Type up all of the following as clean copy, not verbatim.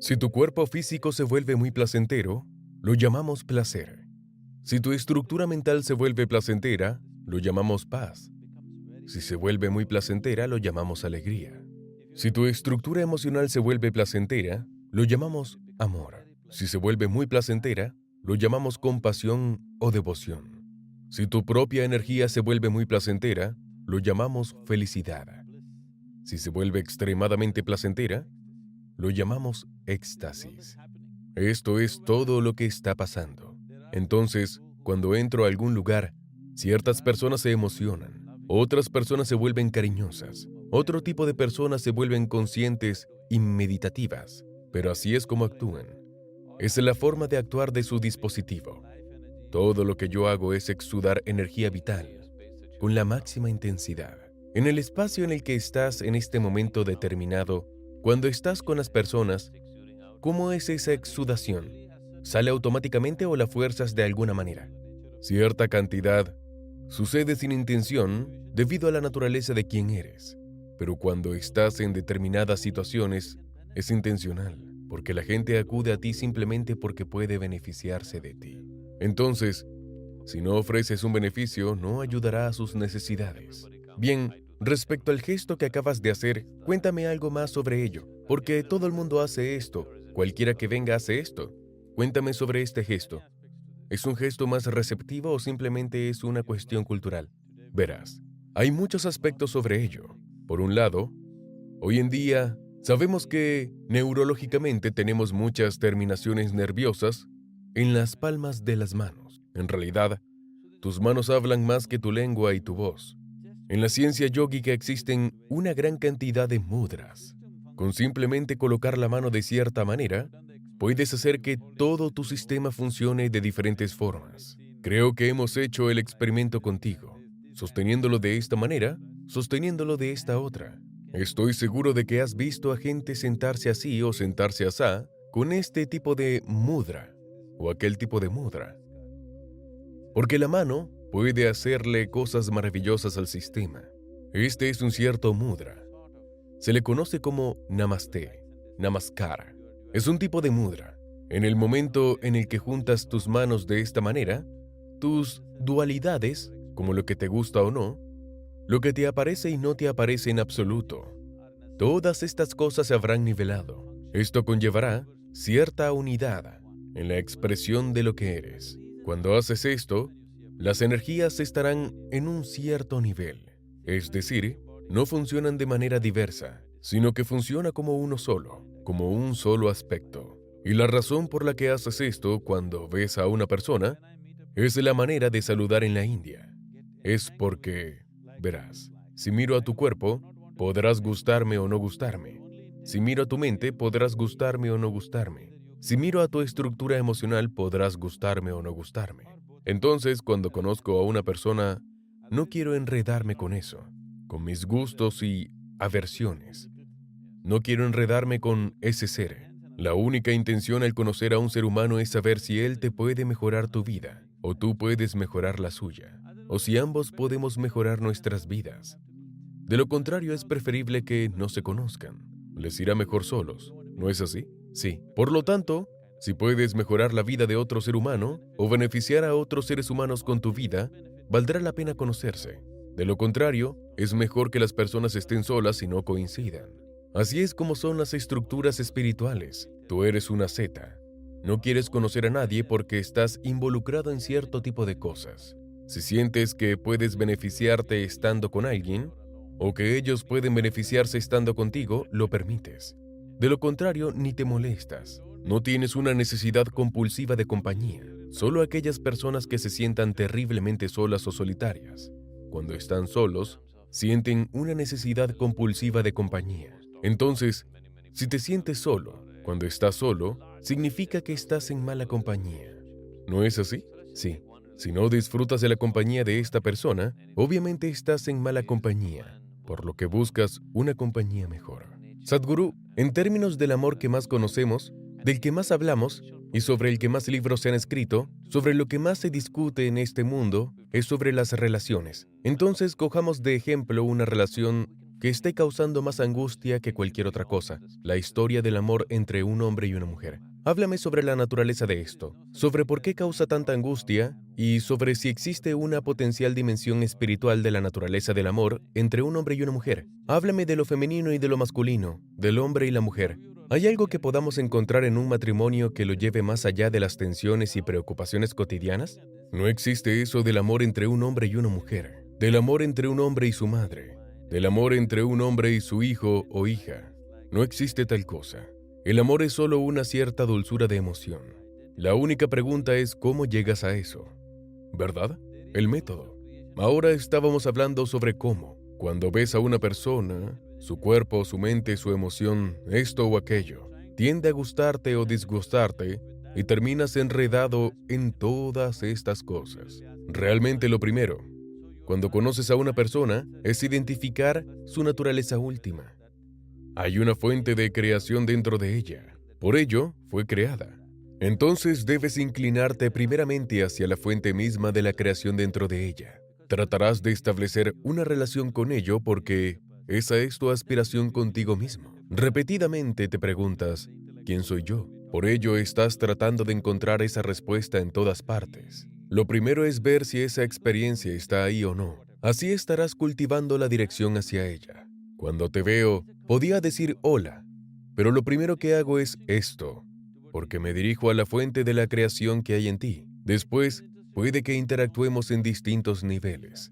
Si tu cuerpo físico se vuelve muy placentero, lo llamamos placer. Si tu estructura mental se vuelve placentera, lo llamamos paz. Si se vuelve muy placentera, lo llamamos alegría. Si tu estructura emocional se vuelve placentera, lo llamamos amor. Si se vuelve muy placentera, lo llamamos compasión o devoción. Si tu propia energía se vuelve muy placentera, lo llamamos felicidad. Si se vuelve extremadamente placentera, lo llamamos éxtasis. Esto es todo lo que está pasando. Entonces, cuando entro a algún lugar, ciertas personas se emocionan, otras personas se vuelven cariñosas, otro tipo de personas se vuelven conscientes y meditativas, pero así es como actúan. Es la forma de actuar de su dispositivo. Todo lo que yo hago es exudar energía vital, con la máxima intensidad. En el espacio en el que estás en este momento determinado, cuando estás con las personas, ¿cómo es esa exudación? ¿Sale automáticamente o la fuerzas de alguna manera? Cierta cantidad sucede sin intención debido a la naturaleza de quien eres. Pero cuando estás en determinadas situaciones, es intencional, porque la gente acude a ti simplemente porque puede beneficiarse de ti. Entonces, si no ofreces un beneficio, no ayudará a sus necesidades. Bien, respecto al gesto que acabas de hacer, cuéntame algo más sobre ello, porque todo el mundo hace esto, cualquiera que venga hace esto. Cuéntame sobre este gesto. ¿Es un gesto más receptivo o simplemente es una cuestión cultural? Verás, hay muchos aspectos sobre ello. Por un lado, hoy en día sabemos que neurológicamente tenemos muchas terminaciones nerviosas en las palmas de las manos. En realidad, tus manos hablan más que tu lengua y tu voz. En la ciencia yógica existen una gran cantidad de mudras. Con simplemente colocar la mano de cierta manera, puedes hacer que todo tu sistema funcione de diferentes formas. Creo que hemos hecho el experimento contigo, sosteniéndolo de esta manera, sosteniéndolo de esta otra. Estoy seguro de que has visto a gente sentarse así o sentarse asá con este tipo de mudra o aquel tipo de mudra. Porque la mano puede hacerle cosas maravillosas al sistema. Este es un cierto mudra. Se le conoce como namaste, namaskara. Es un tipo de mudra. En el momento en el que juntas tus manos de esta manera, tus dualidades, como lo que te gusta o no, lo que te aparece y no te aparece en absoluto, todas estas cosas se habrán nivelado. Esto conllevará cierta unidad en la expresión de lo que eres. Cuando haces esto, las energías estarán en un cierto nivel. Es decir, no funcionan de manera diversa, sino que funciona como uno solo, como un solo aspecto. Y la razón por la que haces esto cuando ves a una persona es la manera de saludar en la India. Es porque, verás, si miro a tu cuerpo, podrás gustarme o no gustarme. Si miro a tu mente, podrás gustarme o no gustarme. Si miro a tu estructura emocional, podrás gustarme o no gustarme. Entonces, cuando conozco a una persona, no quiero enredarme con eso, con mis gustos y aversiones. No quiero enredarme con ese ser. La única intención al conocer a un ser humano es saber si él te puede mejorar tu vida, o tú puedes mejorar la suya, o si ambos podemos mejorar nuestras vidas. De lo contrario, es preferible que no se conozcan. Les irá mejor solos, ¿no es así? Sí. Por lo tanto, si puedes mejorar la vida de otro ser humano o beneficiar a otros seres humanos con tu vida, valdrá la pena conocerse. De lo contrario, es mejor que las personas estén solas y no coincidan. Así es como son las estructuras espirituales. Tú eres una zeta. No quieres conocer a nadie porque estás involucrado en cierto tipo de cosas. Si sientes que puedes beneficiarte estando con alguien, o que ellos pueden beneficiarse estando contigo, lo permites. De lo contrario, ni te molestas. No tienes una necesidad compulsiva de compañía. Solo aquellas personas que se sientan terriblemente solas o solitarias, cuando están solos, sienten una necesidad compulsiva de compañía. Entonces, si te sientes solo, cuando estás solo, significa que estás en mala compañía. ¿No es así? Sí. Si no disfrutas de la compañía de esta persona, obviamente estás en mala compañía, por lo que buscas una compañía mejor. Sadhguru, en términos del amor que más conocemos, del que más hablamos y sobre el que más libros se han escrito, sobre lo que más se discute en este mundo, es sobre las relaciones. Entonces, cojamos de ejemplo una relación que esté causando más angustia que cualquier otra cosa, la historia del amor entre un hombre y una mujer. Háblame sobre la naturaleza de esto, sobre por qué causa tanta angustia y sobre si existe una potencial dimensión espiritual de la naturaleza del amor entre un hombre y una mujer. Háblame de lo femenino y de lo masculino, del hombre y la mujer. ¿Hay algo que podamos encontrar en un matrimonio que lo lleve más allá de las tensiones y preocupaciones cotidianas? No existe eso del amor entre un hombre y una mujer, del amor entre un hombre y su madre, del amor entre un hombre y su hijo o hija. No existe tal cosa. El amor es solo una cierta dulzura de emoción. La única pregunta es cómo llegas a eso, ¿verdad? El método. Ahora estábamos hablando sobre cómo. Cuando ves a una persona, su cuerpo, su mente, su emoción, esto o aquello, tiende a gustarte o disgustarte y terminas enredado en todas estas cosas. Realmente lo primero, cuando conoces a una persona, es identificar su naturaleza última. Hay una fuente de creación dentro de ella. Por ello, fue creada. Entonces debes inclinarte primeramente hacia la fuente misma de la creación dentro de ella. Tratarás de establecer una relación con ello porque esa es tu aspiración contigo mismo. Repetidamente te preguntas, ¿quién soy yo? Por ello estás tratando de encontrar esa respuesta en todas partes. Lo primero es ver si esa experiencia está ahí o no. Así estarás cultivando la dirección hacia ella. Cuando te veo, podía decir hola, pero lo primero que hago es esto, porque me dirijo a la fuente de la creación que hay en ti. Después, puede que interactuemos en distintos niveles.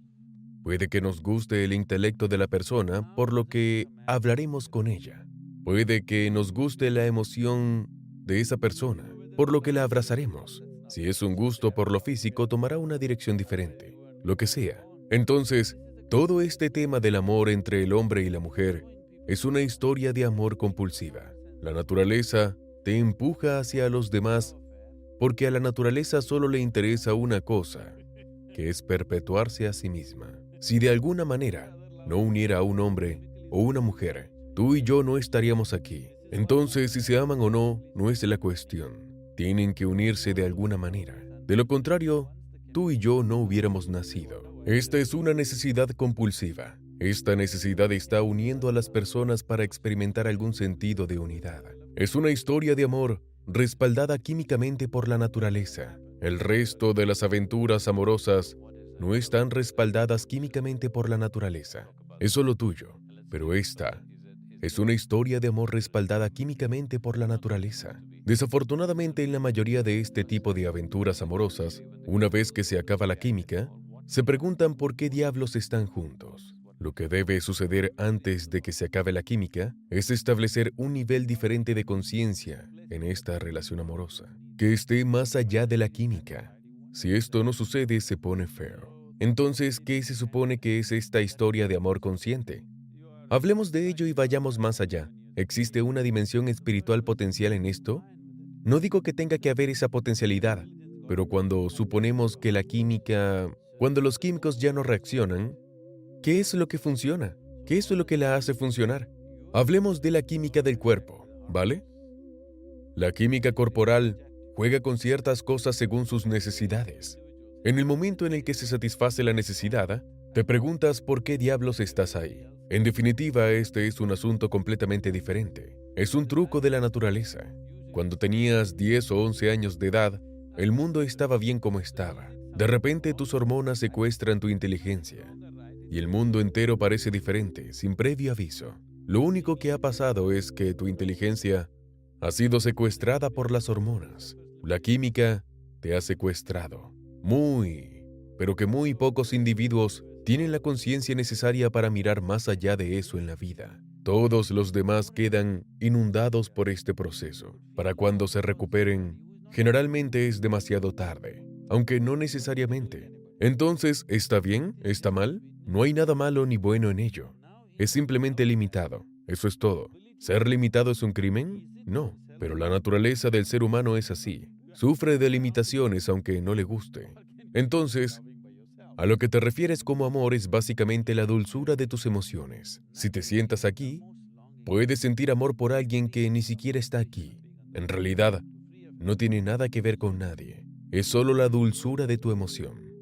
Puede que nos guste el intelecto de la persona, por lo que hablaremos con ella. Puede que nos guste la emoción de esa persona, por lo que la abrazaremos. Si es un gusto por lo físico, tomará una dirección diferente, lo que sea. Entonces, todo este tema del amor entre el hombre y la mujer es una historia de amor compulsiva. La naturaleza te empuja hacia los demás porque a la naturaleza solo le interesa una cosa, que es perpetuarse a sí misma. Si de alguna manera no uniera a un hombre o una mujer, tú y yo no estaríamos aquí. Entonces, si se aman o no, no es la cuestión. Tienen que unirse de alguna manera. De lo contrario, tú y yo no hubiéramos nacido. Esta es una necesidad compulsiva. Esta necesidad está uniendo a las personas para experimentar algún sentido de unidad. Es una historia de amor respaldada químicamente por la naturaleza. El resto de las aventuras amorosas no están respaldadas químicamente por la naturaleza. Es solo tuyo, pero esta es una historia de amor respaldada químicamente por la naturaleza. Desafortunadamente, en la mayoría de este tipo de aventuras amorosas, una vez que se acaba la química, se preguntan por qué diablos están juntos. Lo que debe suceder antes de que se acabe la química es establecer un nivel diferente de conciencia en esta relación amorosa, que esté más allá de la química. Si esto no sucede, se pone feo. Entonces, ¿qué se supone que es esta historia de amor consciente? Hablemos de ello y vayamos más allá. ¿Existe una dimensión espiritual potencial en esto? No digo que tenga que haber esa potencialidad, pero cuando suponemos que cuando los químicos ya no reaccionan, ¿qué es lo que funciona? ¿Qué es lo que la hace funcionar? Hablemos de la química del cuerpo, ¿vale? La química corporal juega con ciertas cosas según sus necesidades. En el momento en el que se satisface la necesidad, te preguntas por qué diablos estás ahí. En definitiva, este es un asunto completamente diferente. Es un truco de la naturaleza. Cuando tenías 10 o 11 años de edad, el mundo estaba bien como estaba. De repente tus hormonas secuestran tu inteligencia y el mundo entero parece diferente, sin previo aviso. Lo único que ha pasado es que tu inteligencia ha sido secuestrada por las hormonas. La química te ha secuestrado. Pero que muy pocos individuos tienen la conciencia necesaria para mirar más allá de eso en la vida. Todos los demás quedan inundados por este proceso. Para cuando se recuperen, generalmente es demasiado tarde, aunque no necesariamente. Entonces, ¿está bien? ¿Está mal? No hay nada malo ni bueno en ello. Es simplemente limitado. Eso es todo. ¿Ser limitado es un crimen? No, pero la naturaleza del ser humano es así. Sufre de limitaciones aunque no le guste. Entonces, a lo que te refieres como amor es básicamente la dulzura de tus emociones. Si te sientas aquí, puedes sentir amor por alguien que ni siquiera está aquí. En realidad, no tiene nada que ver con nadie. Es solo la dulzura de tu emoción.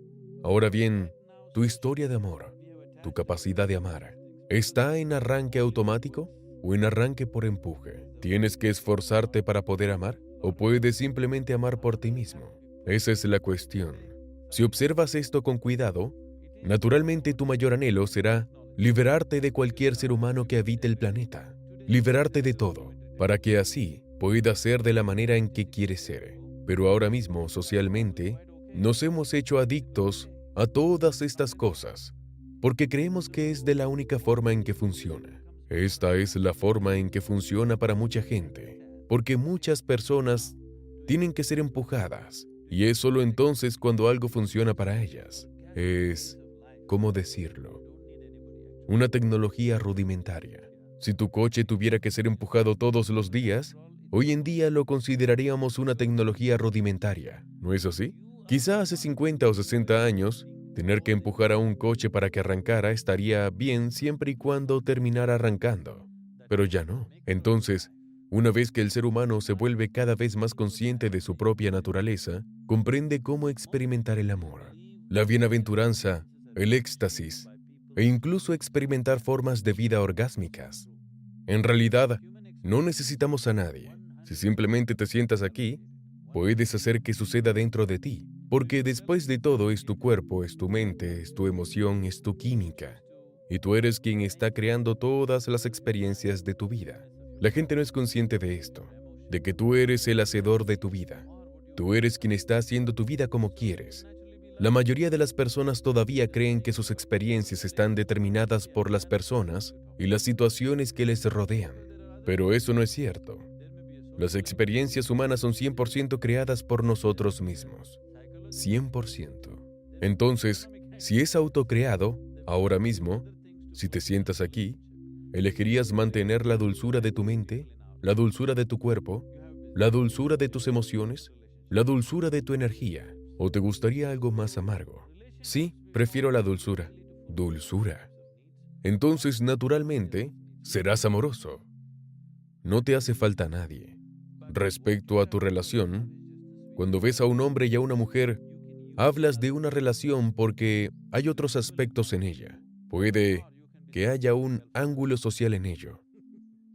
Ahora bien, tu historia de amor, tu capacidad de amar, ¿Está en arranque automático o en arranque por empuje? ¿Tienes que esforzarte para poder amar o puedes simplemente amar por ti mismo? Esa es la cuestión. Si observas esto con cuidado, naturalmente tu mayor anhelo será liberarte de cualquier ser humano que habite el planeta, liberarte de todo, para que así puedas ser de la manera en que quieres ser. Pero ahora mismo, socialmente, nos hemos hecho adictos a todas estas cosas, porque creemos que es de la única forma en que funciona. Esta es la forma en que funciona para mucha gente, porque muchas personas tienen que ser empujadas, y es solo entonces cuando algo funciona para ellas. Es, ¿cómo decirlo? Una tecnología rudimentaria. Si tu coche tuviera que ser empujado todos los días, hoy en día lo consideraríamos una tecnología rudimentaria, ¿no es así? Quizá hace 50 o 60 años, tener que empujar a un coche para que arrancara estaría bien siempre y cuando terminara arrancando. Pero ya no. Entonces, una vez que el ser humano se vuelve cada vez más consciente de su propia naturaleza, comprende cómo experimentar el amor, la bienaventuranza, el éxtasis, e incluso experimentar formas de vida orgásmicas. En realidad, no necesitamos a nadie. Si simplemente te sientas aquí, puedes hacer que suceda dentro de ti, porque después de todo es tu cuerpo, es tu mente, es tu emoción, es tu química, y tú eres quien está creando todas las experiencias de tu vida. La gente no es consciente de esto, de que tú eres el hacedor de tu vida. Tú eres quien está haciendo tu vida como quieres. La mayoría de las personas todavía creen que sus experiencias están determinadas por las personas y las situaciones que les rodean, pero eso no es cierto. Las experiencias humanas son 100% creadas por nosotros mismos. 100%. Entonces, si es autocreado, ahora mismo, si te sientas aquí, ¿elegirías mantener la dulzura de tu mente, la dulzura de tu cuerpo, la dulzura de tus emociones, la dulzura de tu energía? ¿O te gustaría algo más amargo? Sí, prefiero la dulzura. Dulzura. Entonces, naturalmente, serás amoroso. No te hace falta nadie. Respecto a tu relación, cuando ves a un hombre y a una mujer, hablas de una relación porque hay otros aspectos en ella. Puede que haya un ángulo social en ello.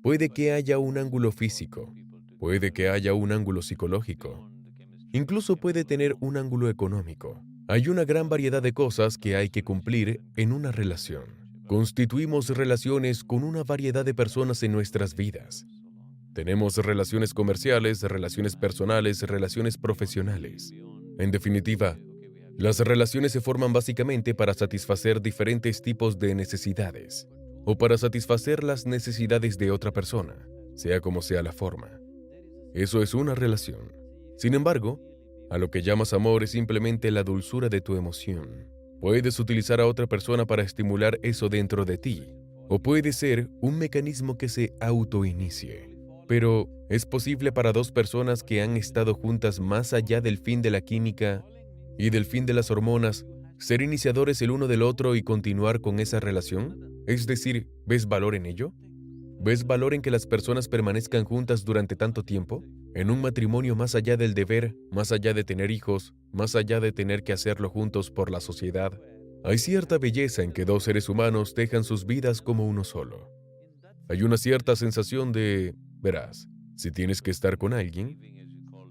Puede que haya un ángulo físico. Puede que haya un ángulo psicológico. Incluso puede tener un ángulo económico. Hay una gran variedad de cosas que hay que cumplir en una relación. Constituimos relaciones con una variedad de personas en nuestras vidas. Tenemos relaciones comerciales, relaciones personales, relaciones profesionales. En definitiva, las relaciones se forman básicamente para satisfacer diferentes tipos de necesidades o para satisfacer las necesidades de otra persona, sea como sea la forma. Eso es una relación. Sin embargo, a lo que llamas amor es simplemente la dulzura de tu emoción. Puedes utilizar a otra persona para estimular eso dentro de ti, o puede ser un mecanismo que se autoinicie. Pero es posible para dos personas que han estado juntas más allá del fin de la química y del fin de las hormonas, ser iniciadores el uno del otro y continuar con esa relación. Es decir, ¿ves valor en ello? ¿Ves valor en que las personas permanezcan juntas durante tanto tiempo? En un matrimonio más allá del deber, más allá de tener hijos, más allá de tener que hacerlo juntos por la sociedad. Hay cierta belleza en que dos seres humanos dejan sus vidas como uno solo. Hay una cierta sensación de, verás, si tienes que estar con alguien,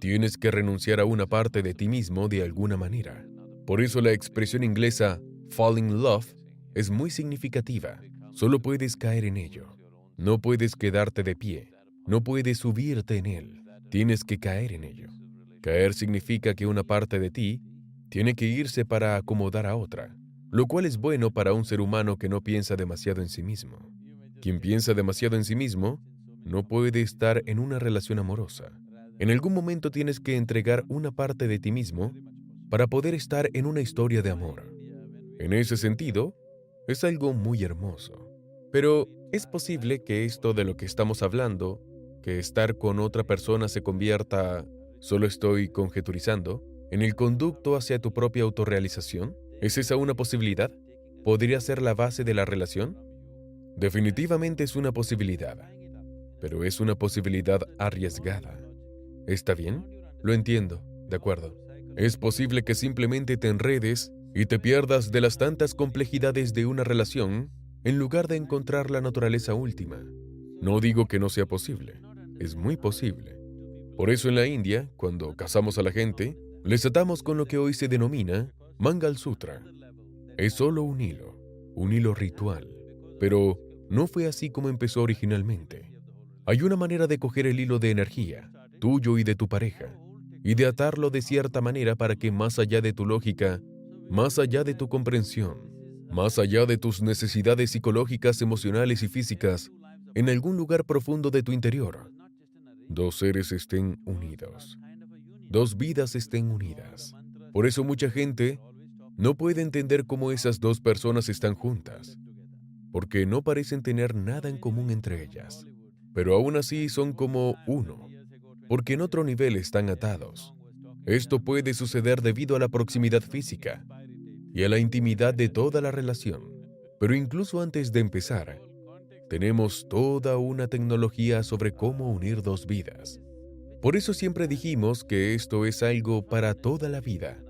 tienes que renunciar a una parte de ti mismo de alguna manera. Por eso la expresión inglesa fall in love es muy significativa. Solo puedes caer en ello. No puedes quedarte de pie. No puedes subirte en él. Tienes que caer en ello. Caer significa que una parte de ti tiene que irse para acomodar a otra, lo cual es bueno para un ser humano que no piensa demasiado en sí mismo. Quien piensa demasiado en sí mismo no puede estar en una relación amorosa. En algún momento tienes que entregar una parte de ti mismo para poder estar en una historia de amor. En ese sentido, es algo muy hermoso. Pero es posible que esto de lo que estamos hablando, que estar con otra persona se convierta, solo estoy conjeturizando, en el conducto hacia tu propia autorrealización. ¿Es esa una posibilidad? ¿Podría ser la base de la relación? Definitivamente es una posibilidad, pero es una posibilidad arriesgada. ¿Está bien? Lo entiendo, de acuerdo. Es posible que simplemente te enredes y te pierdas de las tantas complejidades de una relación en lugar de encontrar la naturaleza última. No digo que no sea posible, es muy posible. Por eso en la India, cuando casamos a la gente, les atamos con lo que hoy se denomina Mangal Sutra. Es solo un hilo ritual, pero no fue así como empezó originalmente. Hay una manera de coger el hilo de energía, tuyo y de tu pareja, y de atarlo de cierta manera para que más allá de tu lógica, más allá de tu comprensión, más allá de tus necesidades psicológicas, emocionales y físicas, en algún lugar profundo de tu interior, dos seres estén unidos, dos vidas estén unidas. Por eso mucha gente no puede entender cómo esas dos personas están juntas, porque no parecen tener nada en común entre ellas, pero aún así son como uno, porque en otro nivel están atados. Esto puede suceder debido a la proximidad física y a la intimidad de toda la relación. Pero incluso antes de empezar, tenemos toda una tecnología sobre cómo unir dos vidas. Por eso siempre dijimos que esto es algo para toda la vida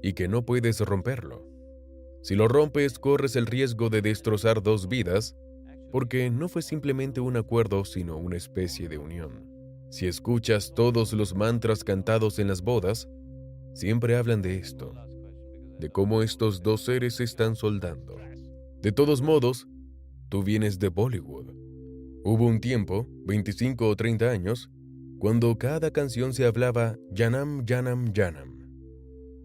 y que no puedes romperlo. Si lo rompes, corres el riesgo de destrozar dos vidas, porque no fue simplemente un acuerdo, sino una especie de unión. Si escuchas todos los mantras cantados en las bodas, siempre hablan de esto, de cómo estos dos seres se están soldando. De todos modos, tú vienes de Bollywood. Hubo un tiempo, 25 o 30 años, cuando cada canción se hablaba Janam, Janam, Janam.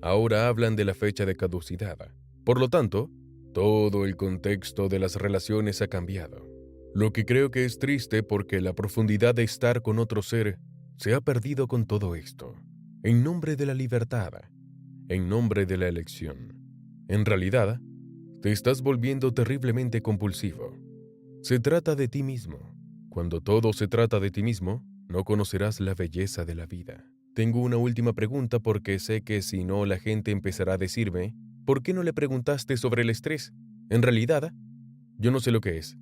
Ahora hablan de la fecha de caducidad. Por lo tanto, todo el contexto de las relaciones ha cambiado. Lo que creo que es triste porque la profundidad de estar con otro ser se ha perdido con todo esto, en nombre de la libertad, en nombre de la elección. En realidad, te estás volviendo terriblemente compulsivo. Se trata de ti mismo. Cuando todo se trata de ti mismo, no conocerás la belleza de la vida. Tengo una última pregunta porque sé que si no la gente empezará a decirme, ¿por qué no le preguntaste sobre el estrés? En realidad, yo no sé lo que es.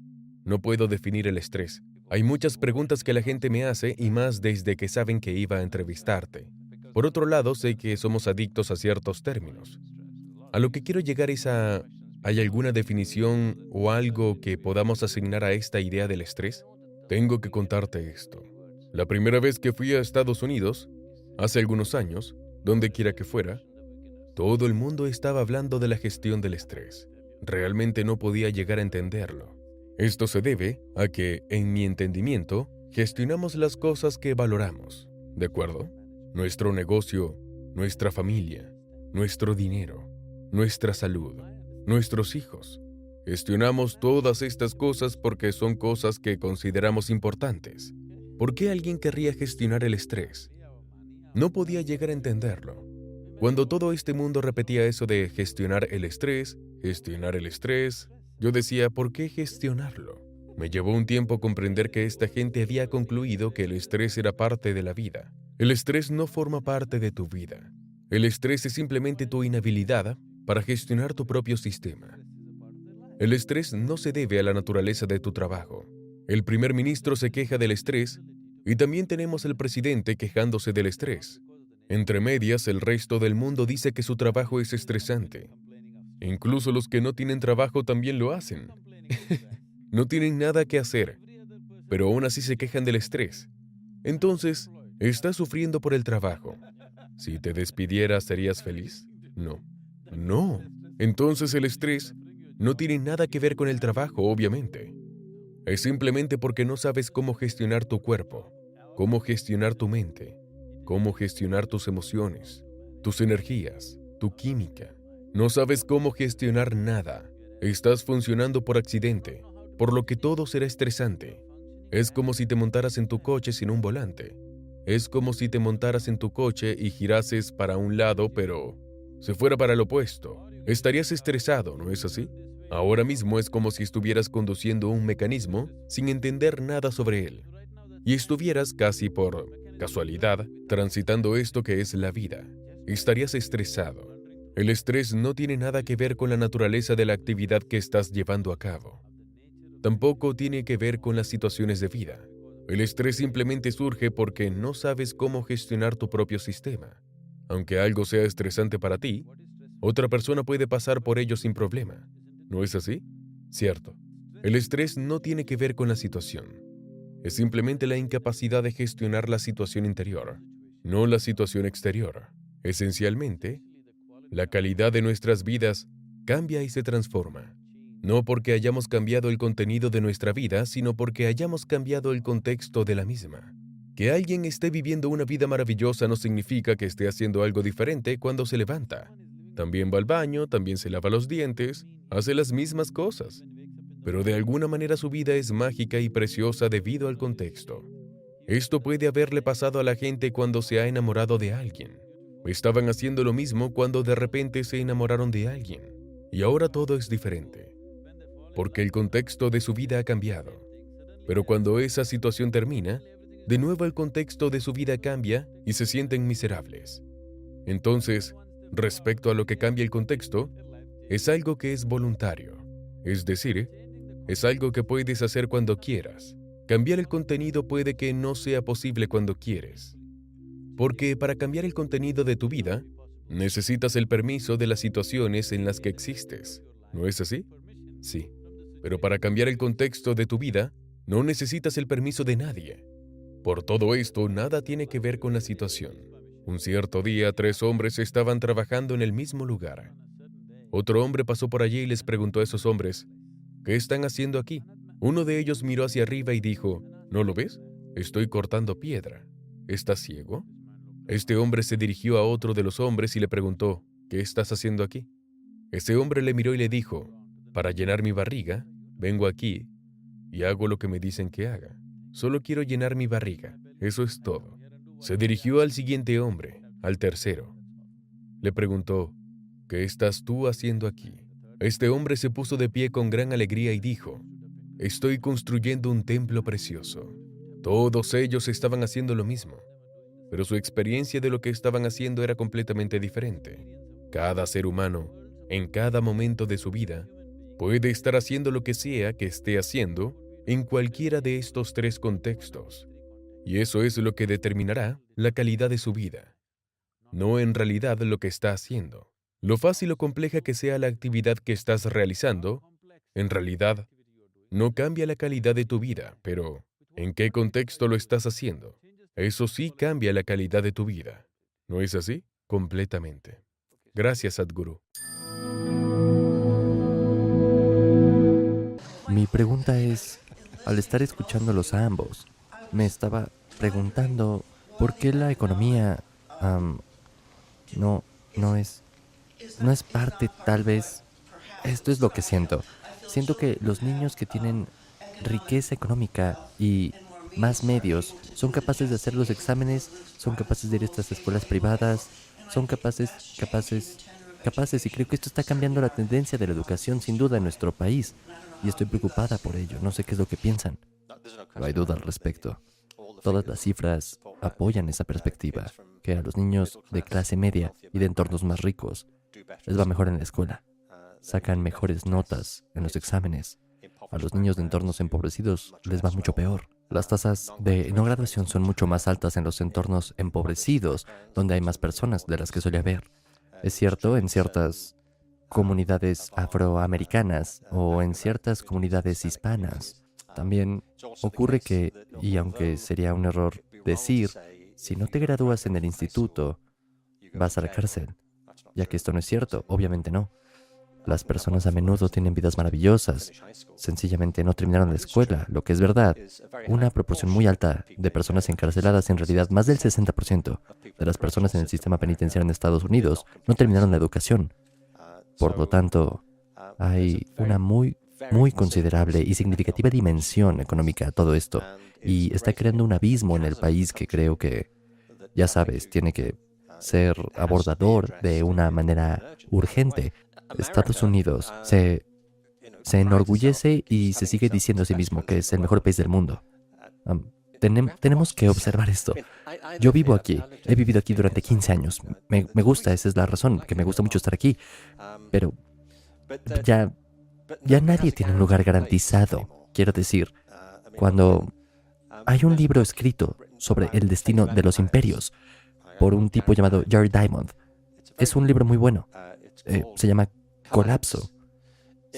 No puedo definir el estrés. Hay muchas preguntas que la gente me hace y más desde que saben que iba a entrevistarte. Por otro lado, sé que somos adictos a ciertos términos. A lo que quiero llegar es a... ¿Hay alguna definición o algo que podamos asignar a esta idea del estrés? Tengo que contarte esto. La primera vez que fui a Estados Unidos, hace algunos años, donde quiera que fuera, todo el mundo estaba hablando de la gestión del estrés. Realmente no podía llegar a entenderlo. Esto se debe a que, en mi entendimiento, gestionamos las cosas que valoramos, ¿de acuerdo? Nuestro negocio, nuestra familia, nuestro dinero, nuestra salud, nuestros hijos. Gestionamos todas estas cosas porque son cosas que consideramos importantes. ¿Por qué alguien querría gestionar el estrés? No podía llegar a entenderlo. Cuando todo este mundo repetía eso de gestionar el estrés, yo decía, ¿por qué gestionarlo? Me llevó un tiempo comprender que esta gente había concluido que el estrés era parte de la vida. El estrés no forma parte de tu vida. El estrés es simplemente tu inhabilidad para gestionar tu propio sistema. El estrés no se debe a la naturaleza de tu trabajo. El primer ministro se queja del estrés y también tenemos el presidente quejándose del estrés. Entre medias, el resto del mundo dice que su trabajo es estresante. Incluso los que no tienen trabajo también lo hacen. No tienen nada que hacer, pero aún así se quejan del estrés. Entonces, ¿estás sufriendo por el trabajo? Si te despidieras, ¿serías feliz? No. No. Entonces el estrés no tiene nada que ver con el trabajo, obviamente. Es simplemente porque no sabes cómo gestionar tu cuerpo, cómo gestionar tu mente, cómo gestionar tus emociones, tus energías, tu química. No sabes cómo gestionar nada. Estás funcionando por accidente, por lo que todo será estresante. Es como si te montaras en tu coche sin un volante. Es como si te montaras en tu coche y girases para un lado, pero se fuera para el opuesto. Estarías estresado, ¿no es así? Ahora mismo es como si estuvieras conduciendo un mecanismo sin entender nada sobre él. Y estuvieras casi por casualidad transitando esto que es la vida. Estarías estresado. El estrés no tiene nada que ver con la naturaleza de la actividad que estás llevando a cabo. Tampoco tiene que ver con las situaciones de vida. El estrés simplemente surge porque no sabes cómo gestionar tu propio sistema. Aunque algo sea estresante para ti, otra persona puede pasar por ello sin problema. ¿No es así? Cierto. El estrés no tiene que ver con la situación. Es simplemente la incapacidad de gestionar la situación interior, no la situación exterior. Esencialmente, la calidad de nuestras vidas cambia y se transforma. No porque hayamos cambiado el contenido de nuestra vida, sino porque hayamos cambiado el contexto de la misma. Que alguien esté viviendo una vida maravillosa no significa que esté haciendo algo diferente cuando se levanta. También va al baño, también se lava los dientes, hace las mismas cosas. Pero de alguna manera su vida es mágica y preciosa debido al contexto. Esto puede haberle pasado a la gente cuando se ha enamorado de alguien. Estaban haciendo lo mismo cuando de repente se enamoraron de alguien. Y ahora todo es diferente. Porque el contexto de su vida ha cambiado. Pero cuando esa situación termina, de nuevo el contexto de su vida cambia y se sienten miserables. Entonces, respecto a lo que cambia el contexto, es algo que es voluntario. Es decir, es algo que puedes hacer cuando quieras. Cambiar el contenido puede que no sea posible cuando quieres. Porque para cambiar el contenido de tu vida, necesitas el permiso de las situaciones en las que existes. ¿No es así? Sí. Pero para cambiar el contexto de tu vida, no necesitas el permiso de nadie. Por todo esto, nada tiene que ver con la situación. Un cierto día, 3 hombres estaban trabajando en el mismo lugar. Otro hombre pasó por allí y les preguntó a esos hombres, ¿qué están haciendo aquí? Uno de ellos miró hacia arriba y dijo, ¿no lo ves? Estoy cortando piedra. ¿Estás ciego? Este hombre se dirigió a otro de los hombres y le preguntó, ¿qué estás haciendo aquí? Ese hombre le miró y le dijo, para llenar mi barriga, vengo aquí y hago lo que me dicen que haga. Solo quiero llenar mi barriga, eso es todo. Se dirigió al siguiente hombre, al tercero. Le preguntó, ¿qué estás tú haciendo aquí? Este hombre se puso de pie con gran alegría y dijo, estoy construyendo un templo precioso. Todos ellos estaban haciendo lo mismo, pero su experiencia de lo que estaban haciendo era completamente diferente. Cada ser humano, en cada momento de su vida, puede estar haciendo lo que sea que esté haciendo en cualquiera de estos 3 contextos. Y eso es lo que determinará la calidad de su vida. No en realidad lo que está haciendo. Lo fácil o compleja que sea la actividad que estás realizando, en realidad, no cambia la calidad de tu vida, pero ¿en qué contexto lo estás haciendo? Eso sí cambia la calidad de tu vida. ¿No es así? Completamente. Gracias, Sadhguru. Mi pregunta es, al estar escuchándolos a ambos, me estaba preguntando por qué la economía no, no es parte, tal vez. Esto es lo que siento. Siento que los niños que tienen riqueza económica y más medios son capaces de hacer los exámenes, son capaces de ir a estas escuelas privadas, son capaces, y creo que esto está cambiando la tendencia de la educación sin duda en nuestro país. Y estoy preocupada por ello. No sé qué es lo que piensan. No hay duda al respecto. Todas las cifras apoyan esa perspectiva, que a los niños de clase media y de entornos más ricos les va mejor en la escuela. Sacan mejores notas en los exámenes. A los niños de entornos empobrecidos les va mucho peor. Las tasas de no graduación son mucho más altas en los entornos empobrecidos, donde hay más personas de las que suele haber. Es cierto, en ciertas comunidades afroamericanas o en ciertas comunidades hispanas. También ocurre que, y aunque sería un error decir, si no te gradúas en el instituto, vas a la cárcel, ya que esto no es cierto, obviamente no. Las personas a menudo tienen vidas maravillosas, sencillamente no terminaron la escuela, lo que es verdad. Una proporción muy alta de personas encarceladas, en realidad más del 60% de las personas en el sistema penitenciario en Estados Unidos no terminaron la educación. Por lo tanto, hay una muy considerable y significativa dimensión económica a todo esto, y está creando un abismo en el país que creo que, ya sabes, tiene que ser abordador de una manera urgente. Estados Unidos se enorgullece y se sigue diciendo a sí mismo que es el mejor país del mundo. Tenemos que observar esto. Yo vivo aquí, he vivido aquí durante 15 años. Me gusta, esa es la razón, que me gusta mucho estar aquí. Pero ya nadie tiene un lugar garantizado. Quiero decir, cuando hay un libro escrito sobre el destino de los imperios por un tipo llamado Jared Diamond, es un libro muy bueno. Se llama Colapso.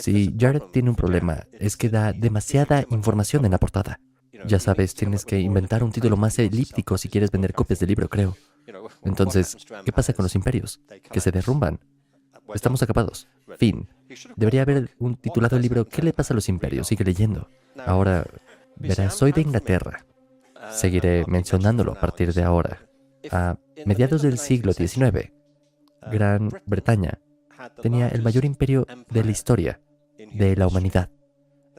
Si Jared tiene un problema, es que da demasiada información en la portada. Ya sabes, tienes que inventar un título más elíptico si quieres vender copias del libro, creo. Entonces, ¿qué pasa con los imperios? Que se derrumban. Estamos acabados. Fin. Debería haber un titulado el libro ¿Qué le pasa a los imperios? Sigue leyendo. Ahora, verás, soy de Inglaterra. Seguiré mencionándolo a partir de ahora. A mediados del siglo XIX, Gran Bretaña tenía el mayor imperio de la historia, de la humanidad.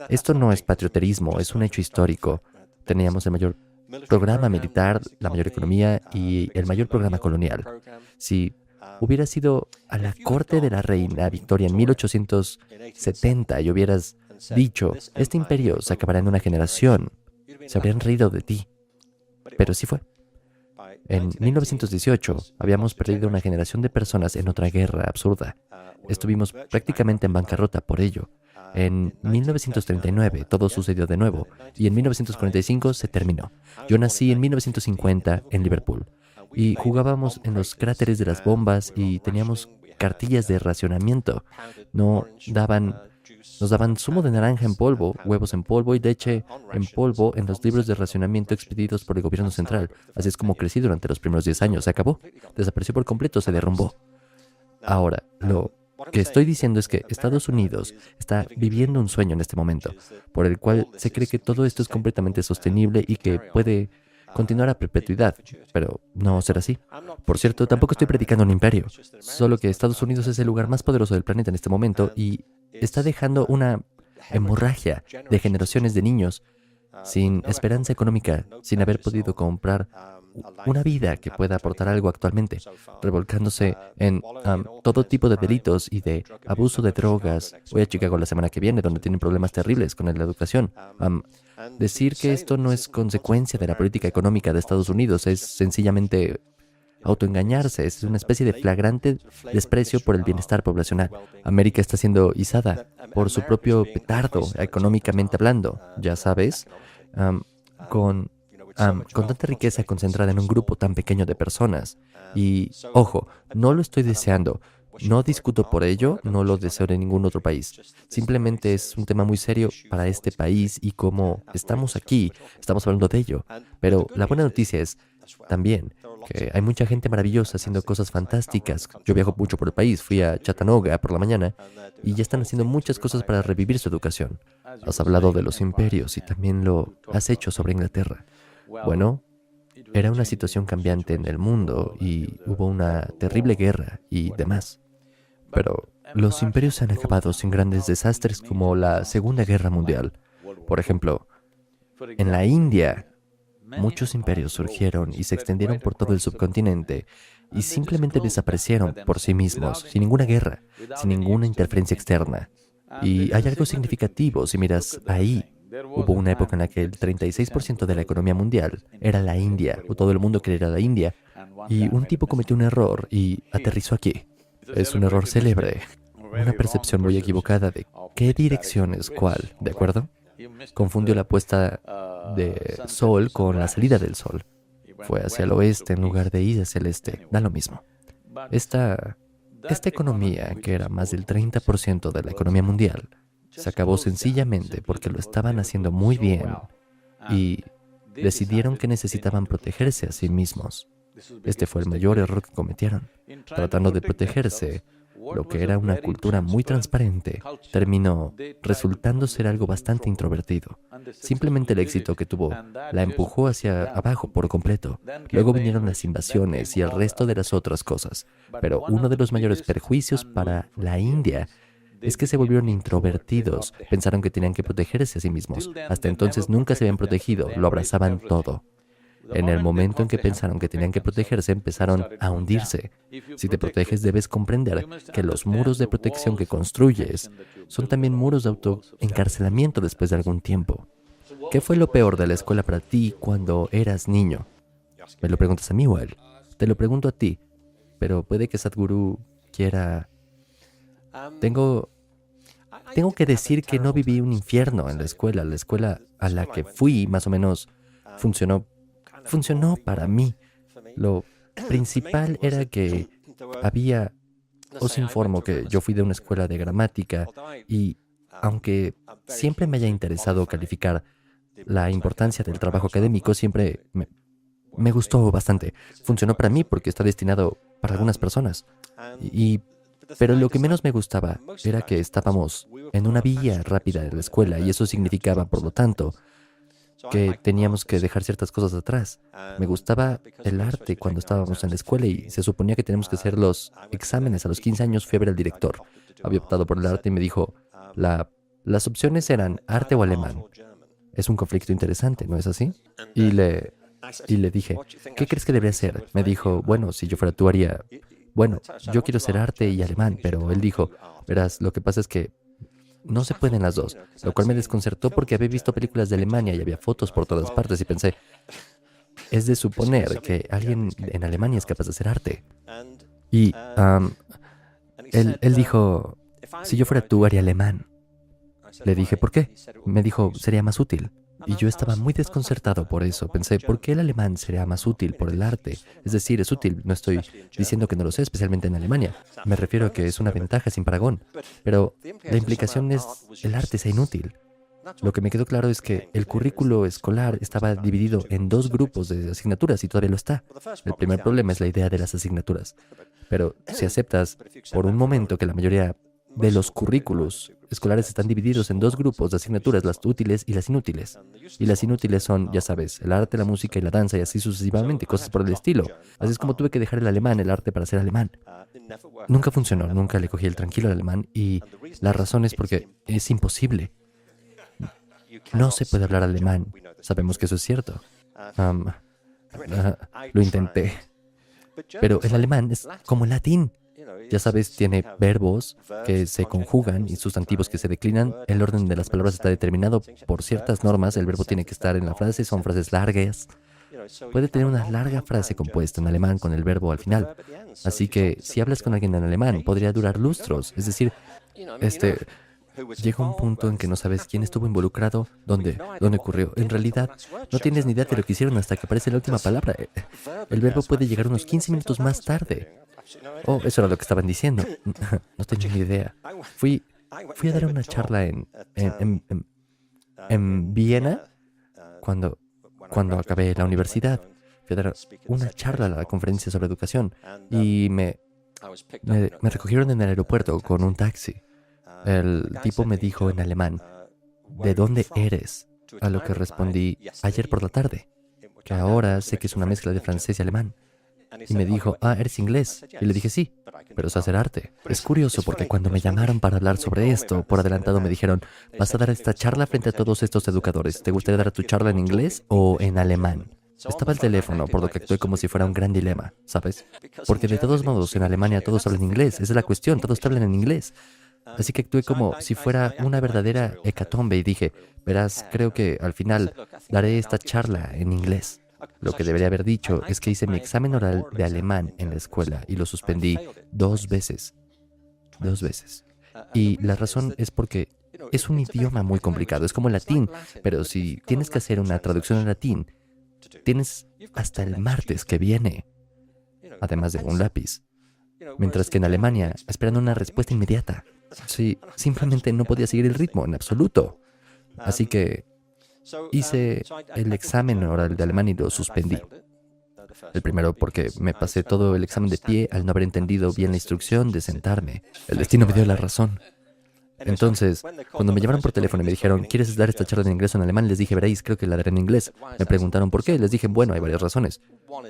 Esto no es patrioterismo, es un hecho histórico. Teníamos el mayor programa militar, la mayor economía y el mayor programa colonial. Si hubiera sido a la corte de la reina Victoria en 1870 y hubieras dicho, este imperio se acabará en una generación, se habrían reído de ti. Pero sí fue. En 1918 habíamos perdido una generación de personas en otra guerra absurda. Estuvimos prácticamente en bancarrota por ello. En 1939 todo sucedió de nuevo y en 1945 se terminó. Yo nací en 1950 en Liverpool y jugábamos en los cráteres de las bombas y teníamos cartillas de racionamiento. Nos daban zumo de naranja en polvo, huevos en polvo y leche en polvo en los libros de racionamiento expedidos por el gobierno central. Así es como crecí durante los primeros 10 años. Se acabó. Desapareció por completo, se derrumbó. Ahora, lo que estoy diciendo es que Estados Unidos está viviendo un sueño en este momento, por el cual se cree que todo esto es completamente sostenible y que puede continuar a perpetuidad, pero no será así. Por cierto, tampoco estoy predicando un imperio, solo que Estados Unidos es el lugar más poderoso del planeta en este momento y está dejando una hemorragia de generaciones de niños sin esperanza económica, sin haber podido comprar una vida que pueda aportar algo actualmente, revolcándose en todo tipo de delitos y de abuso de drogas. Voy a Chicago la semana que viene, donde tienen problemas terribles con la educación. Decir que esto no es consecuencia de la política económica de Estados Unidos es sencillamente autoengañarse, es una especie de flagrante desprecio por el bienestar poblacional. América está siendo izada por su propio petardo, económicamente hablando, ya sabes, con tanta riqueza concentrada en un grupo tan pequeño de personas. Y, ojo, no lo estoy deseando, no discuto por ello, no lo deseo en ningún otro país. Simplemente es un tema muy serio para este país y como estamos aquí, estamos hablando de ello. Pero la buena noticia es también que hay mucha gente maravillosa haciendo cosas fantásticas. Yo viajo mucho por el país, fui a Chattanooga por la mañana y ya están haciendo muchas cosas para revivir su educación. Has hablado de los imperios y también lo has hecho sobre Inglaterra. Bueno, era una situación cambiante en el mundo y hubo una terrible guerra y demás. Pero los imperios se han acabado sin grandes desastres como la Segunda Guerra Mundial. Por ejemplo, en la India, muchos imperios surgieron y se extendieron por todo el subcontinente y simplemente desaparecieron por sí mismos, sin ninguna guerra, sin ninguna interferencia externa. Y hay algo significativo si miras ahí. Hubo una época en la que el 36% de la economía mundial era la India, o todo el mundo quería ir a la India, y un tipo cometió un error y aterrizó aquí. Es un error célebre, una percepción muy equivocada de qué dirección es cuál, ¿de acuerdo? Confundió la puesta de sol con la salida del sol. Fue hacia el oeste en lugar de ir hacia el este, da lo mismo. Esta economía, que era más del 30% de la economía mundial, se acabó sencillamente porque lo estaban haciendo muy bien y decidieron que necesitaban protegerse a sí mismos. Este fue el mayor error que cometieron. Tratando de protegerse, lo que era una cultura muy transparente terminó resultando ser algo bastante introvertido. Simplemente el éxito que tuvo la empujó hacia abajo por completo. Luego vinieron las invasiones y el resto de las otras cosas. Pero uno de los mayores perjuicios para la India es que se volvieron introvertidos, pensaron que tenían que protegerse a sí mismos. Hasta entonces nunca se habían protegido, lo abrazaban todo. En el momento en que pensaron que tenían que protegerse, empezaron a hundirse. Si te proteges, debes comprender que los muros de protección que construyes son también muros de autoencarcelamiento después de algún tiempo. ¿Qué fue lo peor de la escuela para ti cuando eras niño? ¿Me lo preguntas a mí o a él? Te lo pregunto a ti, pero puede que Sadhguru quiera... Tengo que decir que no viví un infierno en la escuela. La escuela a la que fui más o menos funcionó para mí. Lo principal era que os informo que yo fui de una escuela de gramática y aunque siempre me haya interesado calificar la importancia del trabajo académico, siempre me gustó bastante. Funcionó para mí porque está destinado para algunas personas. Pero lo que menos me gustaba era que estábamos en una vía rápida de la escuela y eso significaba, por lo tanto, que teníamos que dejar ciertas cosas atrás. Me gustaba el arte cuando estábamos en la escuela y se suponía que teníamos que hacer los exámenes. A los 15 años fui a ver al director. Había optado por el arte y me dijo, las opciones eran arte o alemán. Es un conflicto interesante, ¿no es así? Y le dije, ¿qué crees que debería hacer? Me dijo, bueno, si yo fuera tú haría... Bueno, yo quiero ser arte y alemán, pero él dijo, verás, lo que pasa es que no se pueden las dos, lo cual me desconcertó porque había visto películas de Alemania y había fotos por todas partes y pensé, es de suponer que alguien en Alemania es capaz de hacer arte. Y él dijo, si yo fuera tú haría alemán. Le dije, ¿por qué? Me dijo, sería más útil. Y yo estaba muy desconcertado por eso. Pensé, ¿por qué el alemán sería más útil por el arte? Es decir, es útil. No estoy diciendo que no lo sé, especialmente en Alemania. Me refiero a que es una ventaja sin parangón. Pero la implicación es, el arte sea inútil. Lo que me quedó claro es que el currículo escolar estaba dividido en 2 grupos de asignaturas y todavía lo está. El primer problema es la idea de las asignaturas. Pero si aceptas por un momento que la mayoría de los currículos escolares están divididos en 2 grupos de asignaturas, las útiles y las inútiles. Y las inútiles son, ya sabes, el arte, la música y la danza y así sucesivamente, cosas por el estilo. Así es como tuve que dejar el alemán, el arte para ser alemán. Nunca funcionó, nunca le cogí el tranquilo al alemán y la razón es porque es imposible. No se puede hablar alemán. Sabemos que eso es cierto. Lo intenté. Pero el alemán es como el latín. Ya sabes, tiene verbos que se conjugan y sustantivos que se declinan. El orden de las palabras está determinado por ciertas normas. El verbo tiene que estar en la frase, son frases largas. Puede tener una larga frase compuesta en alemán con el verbo al final. Así que si hablas con alguien en alemán, podría durar lustros. Es decir, llega un punto en que no sabes quién estuvo involucrado, dónde ocurrió. En realidad, no tienes ni idea de lo que hicieron hasta que aparece la última palabra. El verbo puede llegar unos 15 minutos más tarde. Oh, eso era lo que estaban diciendo. No tenía ni idea. Fui a dar una charla en Viena cuando acabé la universidad. Fui a dar una charla a la conferencia sobre educación y me recogieron en el aeropuerto con un taxi. El tipo me dijo en alemán, ¿de dónde eres? A lo que respondí ayer por la tarde, que ahora sé que es una mezcla de francés y alemán. Y me dijo, ¿eres inglés? Y le dije, sí, pero sé hacer arte. Es curioso porque cuando me llamaron para hablar sobre esto, por adelantado me dijeron, vas a dar esta charla frente a todos estos educadores. ¿Te gustaría dar tu charla en inglés o en alemán? Estaba al teléfono, por lo que actué como si fuera un gran dilema, ¿sabes? Porque de todos modos, en Alemania todos hablan inglés. Esa es la cuestión, todos te hablan en inglés. Así que actué como si fuera una verdadera hecatombe y dije, verás, creo que al final daré esta charla en inglés. Lo que debería haber dicho es que hice mi examen oral de alemán en la escuela y lo suspendí 2 veces. 2 veces. Y la razón es porque es un idioma muy complicado, es como el latín, pero si tienes que hacer una traducción en latín, tienes hasta el martes que viene, además de un lápiz. Mientras que en Alemania esperan una respuesta inmediata. Sí, simplemente no podía seguir el ritmo en absoluto. Así que hice el examen oral de alemán y lo suspendí. El primero porque me pasé todo el examen de pie al no haber entendido bien la instrucción de sentarme. El destino me dio la razón. Entonces, cuando me llamaron por teléfono y me dijeron, ¿quieres dar esta charla en inglés o en alemán? Les dije, veréis, creo que la daré en inglés. Me preguntaron por qué. Les dije, bueno, hay varias razones.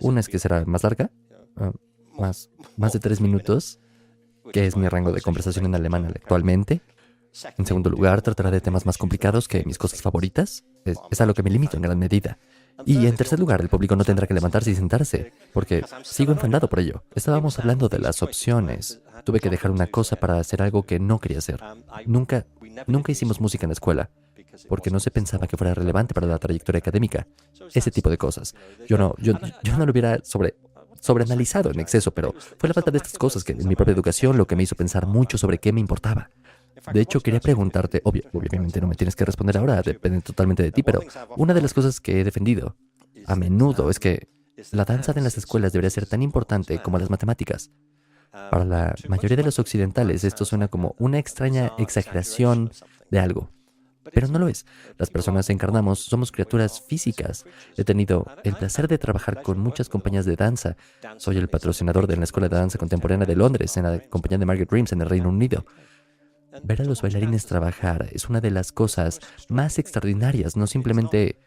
Una es que será más larga, más de 3 minutos, que es mi rango de conversación en alemán actualmente. En segundo lugar, tratará de temas más complicados que mis cosas favoritas. Es a lo que me limito en gran medida. Y en tercer lugar, el público no tendrá que levantarse y sentarse, porque sigo enfadado por ello. Estábamos hablando de las opciones. Tuve que dejar una cosa para hacer algo que no quería hacer. Nunca hicimos música en la escuela, porque no se pensaba que fuera relevante para la trayectoria académica. Ese tipo de cosas. Yo no lo hubiera sobreanalizado en exceso, pero fue la falta de estas cosas que en mi propia educación lo que me hizo pensar mucho sobre qué me importaba. De hecho, quería preguntarte, obviamente no me tienes que responder ahora, depende totalmente de ti, pero una de las cosas que he defendido a menudo es que la danza en las escuelas debería ser tan importante como las matemáticas. Para la mayoría de los occidentales, esto suena como una extraña exageración de algo. Pero no lo es. Las personas encarnamos, somos criaturas físicas. He tenido el placer de trabajar con muchas compañías de danza. Soy el patrocinador de la Escuela de Danza Contemporánea de Londres, en la compañía de Margaret Reeves en el Reino Unido. Ver a los bailarines trabajar es una de las cosas más extraordinarias. No simplemente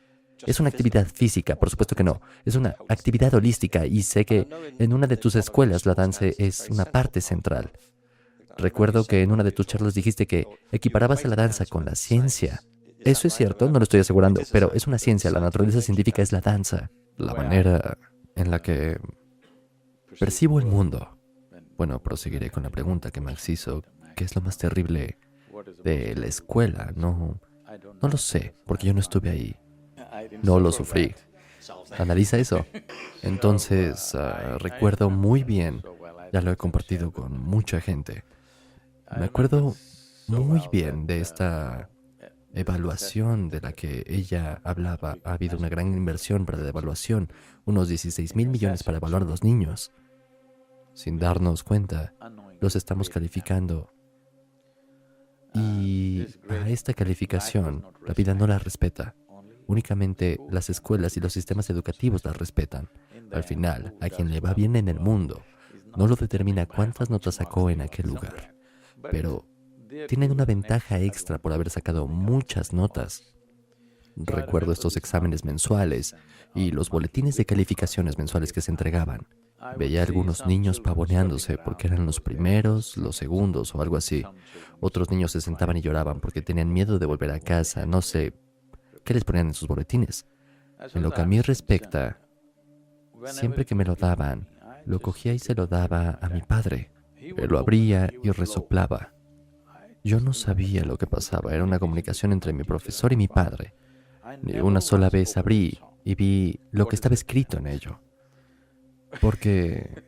es una actividad física, por supuesto que no. Es una actividad holística y sé que en una de tus escuelas la danza es una parte central. Recuerdo que en una de tus charlas dijiste que equiparabas a la danza con la ciencia. Eso es cierto, no lo estoy asegurando, pero es una ciencia. La naturaleza científica es la danza. La manera en la que percibo el mundo. Bueno, proseguiré con la pregunta que Max hizo. ¿Qué es lo más terrible de la escuela? No lo sé, porque yo no estuve ahí. No lo sufrí. Analiza eso. Entonces, recuerdo muy bien, ya lo he compartido con mucha gente. Me acuerdo muy bien de esta evaluación de la que ella hablaba. Ha habido una gran inversión para la evaluación, unos 16,000 millones para evaluar a los niños. Sin darnos cuenta, los estamos calificando. Y a esta calificación, la vida no la respeta. Únicamente las escuelas y los sistemas educativos la respetan. Al final, a quien le va bien en el mundo, no lo determina cuántas notas sacó en aquel lugar. Pero tienen una ventaja extra por haber sacado muchas notas. Recuerdo estos exámenes mensuales y los boletines de calificaciones mensuales que se entregaban. Veía a algunos niños pavoneándose porque eran los primeros, los segundos o algo así. Otros niños se sentaban y lloraban porque tenían miedo de volver a casa. No sé qué les ponían en sus boletines. En lo que a mí respecta, siempre que me lo daban, lo cogía y se lo daba a mi padre. Él lo abría y resoplaba. Yo no sabía lo que pasaba. Era una comunicación entre mi profesor y mi padre. Ni una sola vez abrí y vi lo que estaba escrito en ello. Porque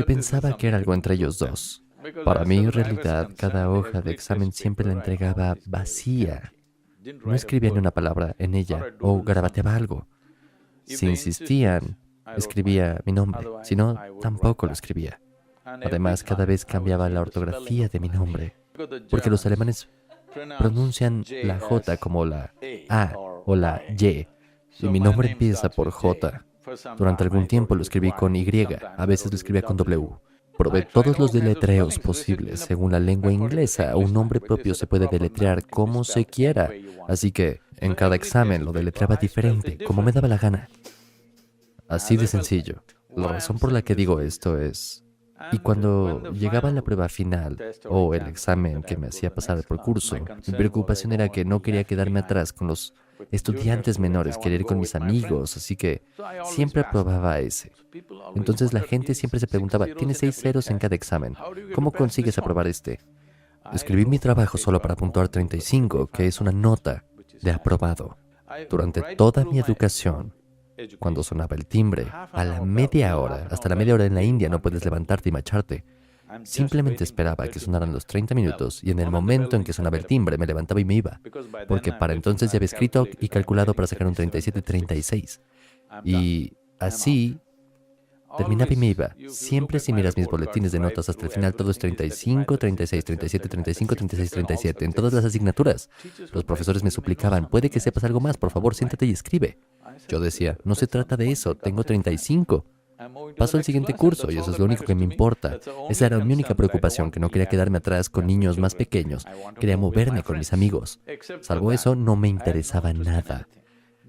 pensaba que era algo entre ellos dos. Para mí, en realidad, cada hoja de examen siempre la entregaba vacía. No escribía ni una palabra en ella o garabateaba algo. Si insistían, escribía mi nombre. Si no, tampoco lo escribía. Además, cada vez cambiaba la ortografía de mi nombre. Porque los alemanes pronuncian la J como la A o la Y. Y mi nombre empieza por J. Durante algún tiempo lo escribí con Y, a veces lo escribía con W. Probé todos los deletreos posibles. Según la lengua inglesa, un nombre propio se puede deletrear como se quiera. Así que, en cada examen lo deletreaba diferente, como me daba la gana. Así de sencillo. La razón por la que digo esto es... Y cuando llegaba la prueba final, o el examen que me hacía pasar por curso, mi preocupación era que no quería quedarme atrás con los estudiantes menores, quería ir con mis amigos, así que siempre aprobaba ese. Entonces la gente siempre se preguntaba, tienes 6 ceros en cada examen, ¿cómo consigues aprobar este? Escribí mi trabajo solo para puntuar 35, que es una nota de aprobado. Durante toda mi educación, cuando sonaba el timbre, a la media hora, hasta la media hora en la India no puedes levantarte y marcharte. Simplemente esperaba que sonaran los 30 minutos y en el momento en que sonaba el timbre me levantaba y me iba, porque para entonces ya había escrito y calculado para sacar un 37-36. Y así terminaba y me iba. Siempre si miras mis boletines de notas hasta el final, todo es 35, 36, 37, 35, 36, 37, en todas las asignaturas. Los profesores me suplicaban, puede que sepas algo más, por favor, siéntate y escribe. Yo decía, no se trata de eso, tengo 35. Paso al siguiente curso y eso es lo único que me importa. Esa era mi única preocupación, que no quería quedarme atrás con niños más pequeños. Quería moverme con mis amigos. Salvo eso, no me interesaba nada.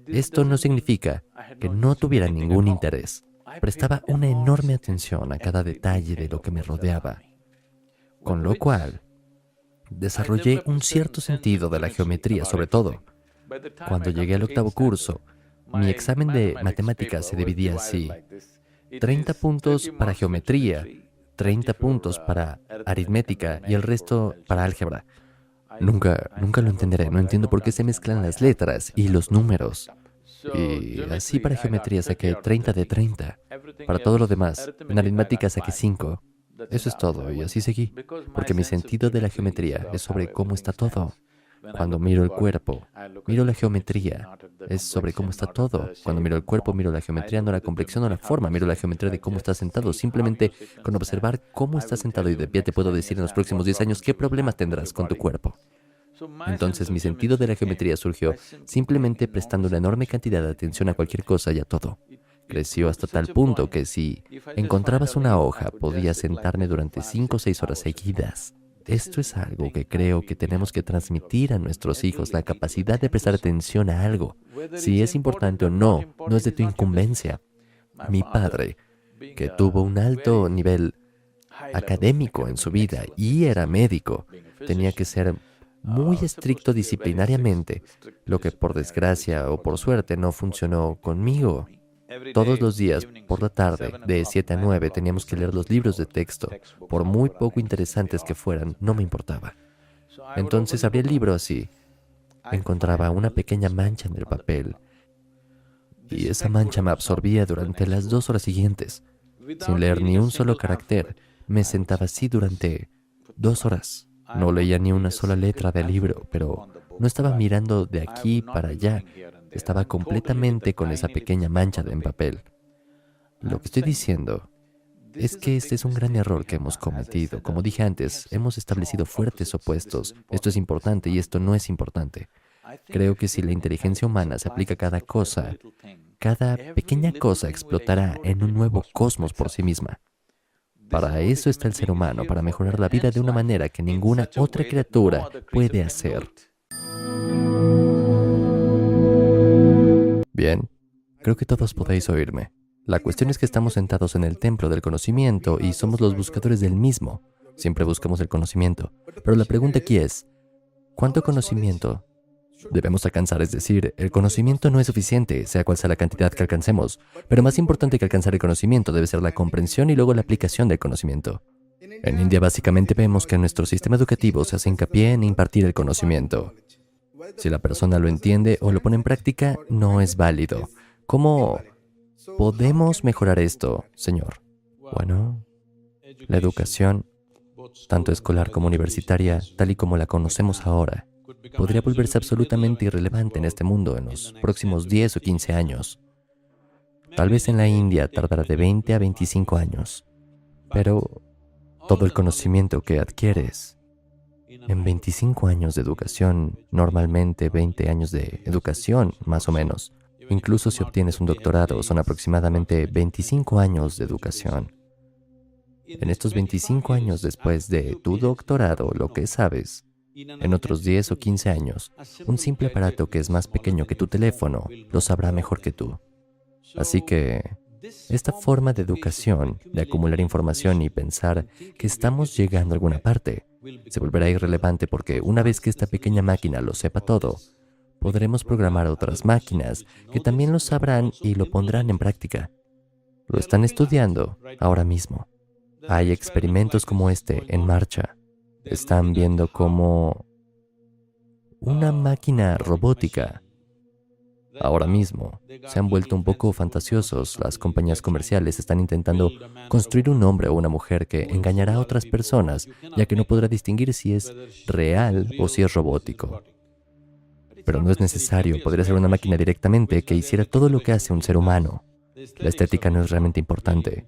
Esto no significa que no tuviera ningún interés. Prestaba una enorme atención a cada detalle de lo que me rodeaba. Con lo cual, desarrollé un cierto sentido de la geometría, sobre todo. Cuando llegué al 8º curso, mi examen de matemáticas se dividía así. 30 puntos para geometría, 30 puntos para aritmética y el resto para álgebra. Nunca lo entenderé, no entiendo por qué se mezclan las letras y los números. Y así para geometría saqué 30 de 30. Para todo lo demás, en aritmética saqué 5. Eso es todo, y así seguí. Porque mi sentido de la geometría es sobre cómo está todo. Cuando miro el cuerpo, miro la geometría. Es sobre cómo está todo. Cuando miro el cuerpo, miro la geometría, no la complexión o la forma. Miro la geometría de cómo estás sentado. Simplemente con observar cómo estás sentado y de pie te puedo decir en los próximos 10 años qué problemas tendrás con tu cuerpo. Entonces mi sentido de la geometría surgió simplemente prestando una enorme cantidad de atención a cualquier cosa y a todo. Creció hasta tal punto que si encontrabas una hoja, podías sentarme durante 5 o 6 horas seguidas. Esto es algo que creo que tenemos que transmitir a nuestros hijos, la capacidad de prestar atención a algo. Si es importante o no, no es de tu incumbencia. Mi padre, que tuvo un alto nivel académico en su vida y era médico, tenía que ser muy estricto disciplinariamente, lo que por desgracia o por suerte no funcionó conmigo. Todos los días, por la tarde, de 7 a 9, teníamos que leer los libros de texto. Por muy poco interesantes que fueran, no me importaba. Entonces abría el libro así. Encontraba una pequeña mancha en el papel. Y esa mancha me absorbía durante las 2 horas siguientes. Sin leer ni un solo carácter, me sentaba así durante 2 horas. No leía ni una sola letra del libro, pero no estaba mirando de aquí para allá. Estaba completamente con esa pequeña mancha en papel. Lo que estoy diciendo es que este es un gran error que hemos cometido. Como dije antes, hemos establecido fuertes opuestos. Esto es importante y esto no es importante. Creo que si la inteligencia humana se aplica a cada cosa, cada pequeña cosa explotará en un nuevo cosmos por sí misma. Para eso está el ser humano, para mejorar la vida de una manera que ninguna otra criatura puede hacer. Bien, creo que todos podéis oírme. La cuestión es que estamos sentados en el templo del conocimiento y somos los buscadores del mismo. Siempre buscamos el conocimiento. Pero la pregunta aquí es, ¿cuánto conocimiento debemos alcanzar? Es decir, el conocimiento no es suficiente, sea cual sea la cantidad que alcancemos. Pero más importante que alcanzar el conocimiento debe ser la comprensión y luego la aplicación del conocimiento. En India básicamente vemos que en nuestro sistema educativo se hace hincapié en impartir el conocimiento. Si la persona lo entiende o lo pone en práctica, no es válido. ¿Cómo podemos mejorar esto, señor? Bueno, la educación, tanto escolar como universitaria, tal y como la conocemos ahora, podría volverse absolutamente irrelevante en este mundo en los próximos 10 o 15 años. Tal vez en la India tardará de 20 a 25 años, pero todo el conocimiento que adquieres en 25 años de educación, normalmente 20 años de educación, más o menos. Incluso si obtienes un doctorado, son aproximadamente 25 años de educación. En estos 25 años después de tu doctorado, lo que sabes, en otros 10 o 15 años, un simple aparato que es más pequeño que tu teléfono lo sabrá mejor que tú. Así que esta forma de educación, de acumular información y pensar que estamos llegando a alguna parte, se volverá irrelevante porque una vez que esta pequeña máquina lo sepa todo, podremos programar otras máquinas que también lo sabrán y lo pondrán en práctica. Lo están estudiando ahora mismo. Hay experimentos como este en marcha. Están viendo cómo una máquina robótica ahora mismo se han vuelto un poco fantasiosos. Las compañías comerciales están intentando construir un hombre o una mujer que engañará a otras personas, ya que no podrá distinguir si es real o si es robótico. Pero no es necesario, podría ser una máquina directamente que hiciera todo lo que hace un ser humano. La estética no es realmente importante.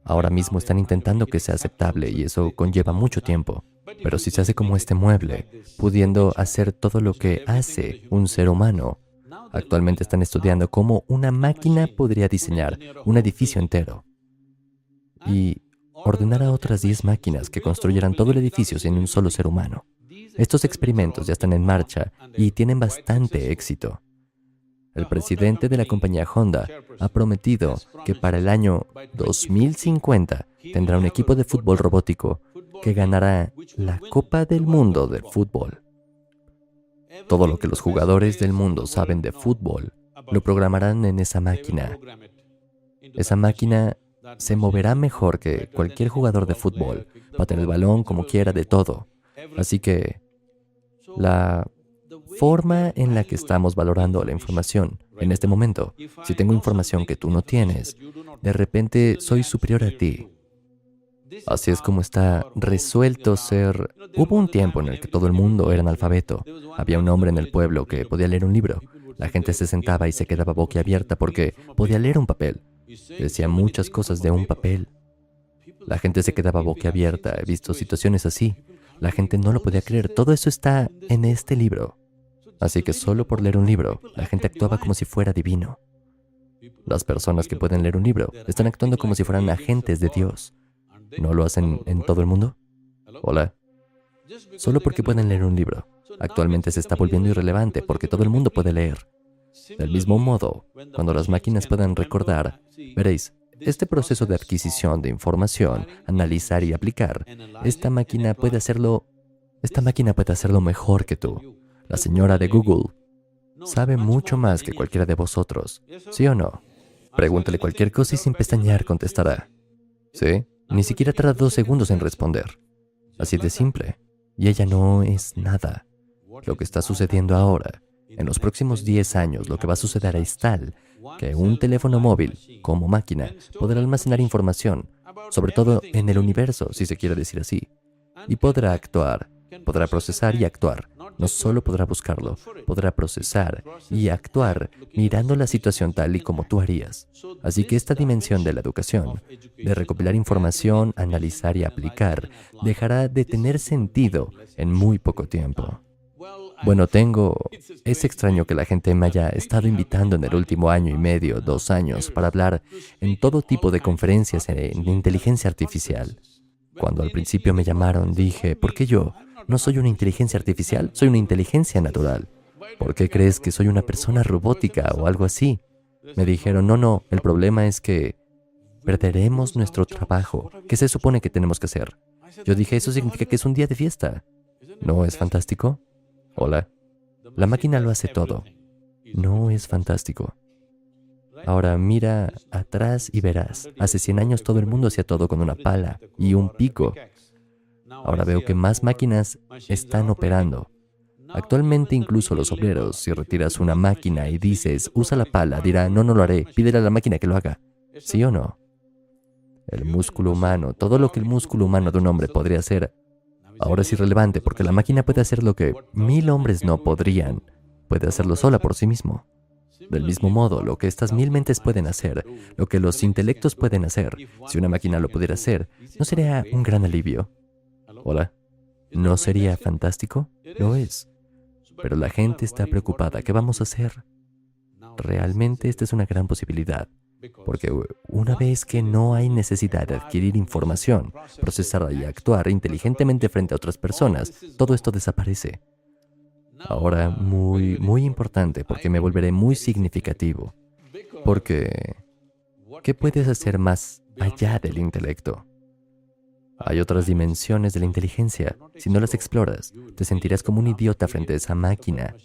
Ahora mismo están intentando que sea aceptable y eso conlleva mucho tiempo. Pero si se hace como este mueble, pudiendo hacer todo lo que hace un ser humano, actualmente están estudiando cómo una máquina podría diseñar un edificio entero y ordenar a otras 10 máquinas que construyeran todo el edificio sin un solo ser humano. Estos experimentos ya están en marcha y tienen bastante éxito. El presidente de la compañía Honda ha prometido que para el año 2050 tendrá un equipo de fútbol robótico que ganará la Copa del Mundo de fútbol. Todo lo que los jugadores del mundo saben de fútbol lo programarán en esa máquina. Esa máquina se moverá mejor que cualquier jugador de fútbol, patea el balón como quiera, de todo. Así que la forma en la que estamos valorando la información en este momento, si tengo información que tú no tienes, de repente soy superior a ti. Así es como está resuelto ser. Hubo un tiempo en el que todo el mundo era analfabeto. Había un hombre en el pueblo que podía leer un libro. La gente se sentaba y se quedaba boquiabierta porque podía leer un papel. Decía muchas cosas de un papel. La gente se quedaba boquiabierta. He visto situaciones así. La gente no lo podía creer. Todo eso está en este libro. Así que solo por leer un libro, la gente actuaba como si fuera divino. Las personas que pueden leer un libro están actuando como si fueran agentes de Dios. ¿No lo hacen en todo el mundo? Hola. Solo porque pueden leer un libro. Actualmente se está volviendo irrelevante porque todo el mundo puede leer. Del mismo modo, cuando las máquinas puedan recordar, veréis, este proceso de adquisición de información, analizar y aplicar, esta máquina puede hacerlo mejor que tú. La señora de Google sabe mucho más que cualquiera de vosotros, ¿sí o no? Pregúntale cualquier cosa y sin pestañear contestará. ¿Sí? Ni siquiera tarda 2 segundos en responder. Así de simple. Y ella no es nada. Lo que está sucediendo ahora, en los próximos 10 años, lo que va a suceder es tal que un teléfono móvil, como máquina, podrá almacenar información, sobre todo en el universo, si se quiere decir así, y podrá actuar, podrá procesar y actuar. No solo podrá buscarlo, podrá procesar y actuar mirando la situación tal y como tú harías. Así que esta dimensión de la educación, de recopilar información, analizar y aplicar, dejará de tener sentido en muy poco tiempo. Bueno, es extraño que la gente me haya estado invitando en el último año y medio, 2 años, para hablar en todo tipo de conferencias en inteligencia artificial. Cuando al principio me llamaron, dije, ¿por qué yo? No soy una inteligencia artificial, soy una inteligencia natural. ¿Por qué crees que soy una persona robótica o algo así? Me dijeron, no, el problema es que perderemos nuestro trabajo. ¿Qué se supone que tenemos que hacer? Yo dije, eso significa que es un día de fiesta. ¿No es fantástico? Hola. La máquina lo hace todo. ¿No es fantástico? Ahora mira atrás y verás. Hace 100 años todo el mundo hacía todo con una pala y un pico. Ahora veo que más máquinas están operando. Actualmente incluso los obreros, si retiras una máquina y dices, usa la pala, dirá, no lo haré, pídele a la máquina que lo haga. ¿Sí o no? El músculo humano, todo lo que el músculo humano de un hombre podría hacer, ahora es irrelevante porque la máquina puede hacer lo que 1000 hombres no podrían. Puede hacerlo sola por sí mismo. Del mismo modo, lo que estas 1000 mentes pueden hacer, lo que los intelectos pueden hacer, si una máquina lo pudiera hacer, ¿no sería un gran alivio? Hola. ¿No sería fantástico? Lo es. Pero la gente está preocupada. ¿Qué vamos a hacer? Realmente esta es una gran posibilidad. Porque una vez que no hay necesidad de adquirir información, procesarla y actuar inteligentemente frente a otras personas, todo esto desaparece. Ahora, muy importante, porque me volveré muy significativo. Porque, ¿qué puedes hacer más allá del intelecto? Hay otras dimensiones de la inteligencia. Si no las exploras, te sentirás como un idiota frente a esa máquina.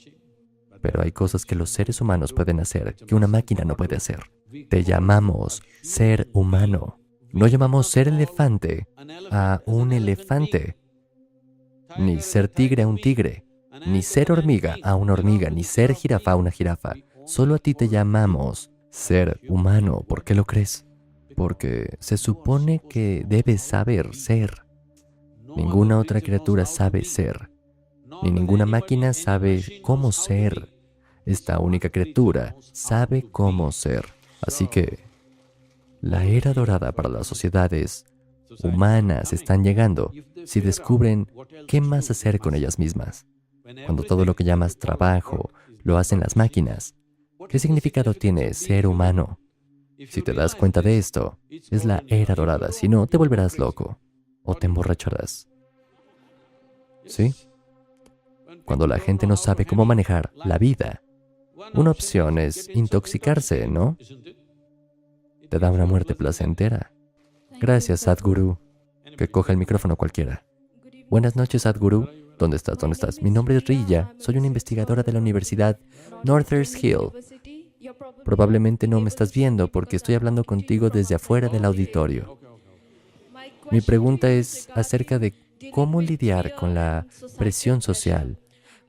Pero hay cosas que los seres humanos pueden hacer que una máquina no puede hacer. Te llamamos ser humano. No llamamos ser elefante a un elefante, ni ser tigre a un tigre, ni ser hormiga a una hormiga, ni ser jirafa a una jirafa. Solo a ti te llamamos ser humano. ¿Por qué lo crees? Porque se supone que debes saber ser. Ninguna otra criatura sabe ser, ni ninguna máquina sabe cómo ser. Esta única criatura sabe cómo ser. Así que la era dorada para las sociedades humanas están llegando si descubren qué más hacer con ellas mismas. Cuando todo lo que llamas trabajo lo hacen las máquinas, ¿qué significado tiene ser humano? Si te das cuenta de esto, es la era dorada. Si no, te volverás loco o te emborracharás. ¿Sí? Cuando la gente no sabe cómo manejar la vida, una opción es intoxicarse, ¿no? Te da una muerte placentera. Gracias, Sadhguru. Que coja el micrófono cualquiera. Buenas noches, Sadhguru. ¿Dónde estás? ¿Dónde estás? Mi nombre es Riya. Soy una investigadora de la Universidad Northern Hill. Probablemente no me estás viendo porque estoy hablando contigo desde afuera del auditorio. Mi pregunta es acerca de cómo lidiar con la presión social.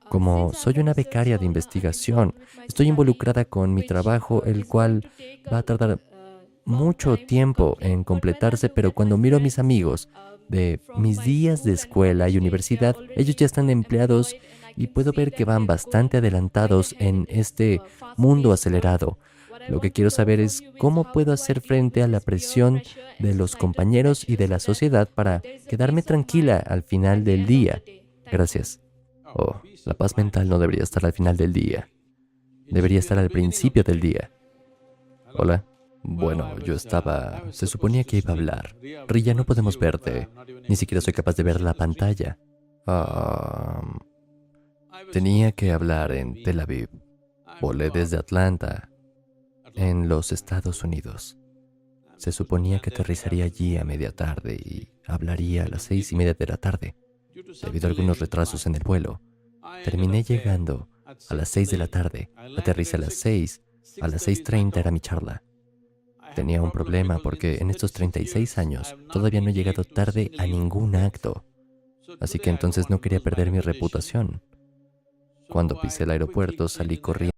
Como soy una becaria de investigación, estoy involucrada con mi trabajo, el cual va a tardar mucho tiempo en completarse, pero cuando miro a mis amigos de mis días de escuela y universidad, ellos ya están empleados y puedo ver que van bastante adelantados en este mundo acelerado. Lo que quiero saber es cómo puedo hacer frente a la presión de los compañeros y de la sociedad para quedarme tranquila al final del día. Gracias. Oh, la paz mental no debería estar al final del día. Debería estar al principio del día. Hola. Bueno, se suponía que iba a hablar. Riya, no podemos verte. Ni siquiera soy capaz de ver la pantalla. Tenía que hablar en Tel Aviv. Volé desde Atlanta, en los Estados Unidos. Se suponía que aterrizaría allí a media tarde y hablaría a las 6:30 de la tarde. Debido a algunos retrasos en el vuelo, terminé llegando a las 6 de la tarde. Aterricé a las 6. A las 6:30 era mi charla. Tenía un problema porque en estos 36 años todavía no he llegado tarde a ningún acto. Así que entonces no quería perder mi reputación. Cuando pisé el aeropuerto salí corriendo.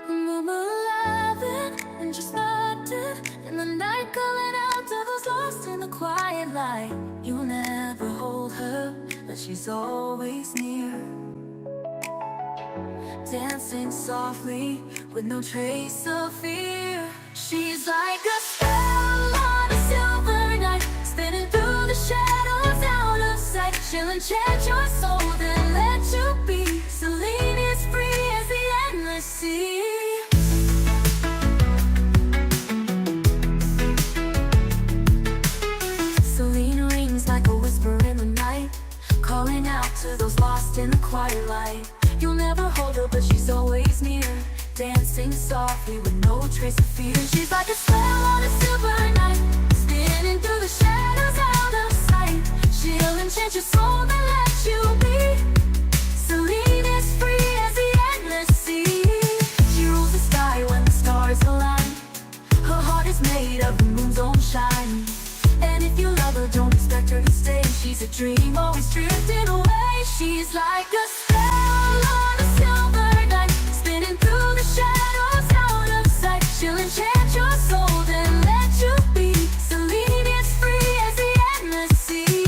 Remember laughing and just started in the night, calling out to those lost in the quiet light. You'll never hold her, but she's always near, dancing softly with no trace of fear. She's like a spell on a silver night, spinning through the shadows out of sight. She'll enchant your soul, then let you be. Celine is free as the endless sea. Celine rings like a whisper in the night, calling out to those lost in the quiet light. You'll never hold her, but she's always near, dancing softly with no trace of fear. She's like a spell on a silver night, spinning through the shadows out of sight. She'll enchant your soul, then let you be. Celine is free as the endless sea. She rules the sky when the stars align. Her heart is made of the moon's own shine. And if you love her, don't expect her to stay. She's a dream, always drifting away. She's like a spell on a silver night, spinning through the shadows out of sight. She'll enchant your soul, then let you be. Celine is free as the endless sea.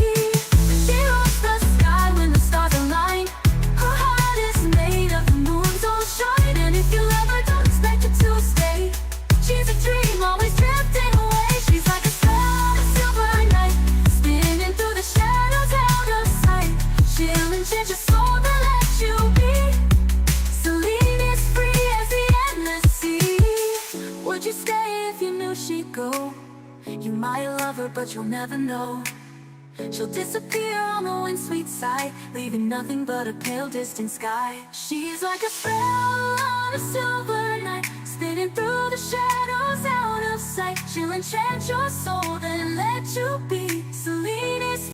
She rules the sky when the stars align. Her heart is made of the moon's own shine. And if you love her, don't expect her to stay. She's a dream, always drifting away. She's like a spell on a silver night, spinning through the shadows out of sight. She'll enchant your soul, then let you be. Celine is free as the endless sea. Would you stay if you knew she'd go? You might love her, but you'll never know. She'll disappear on the wind's sweet side, leaving nothing but a pale distant sky. She's like a spell on a silver night, spinning through the shadows out of sight. She'll enchant your soul, then let you be. Celine is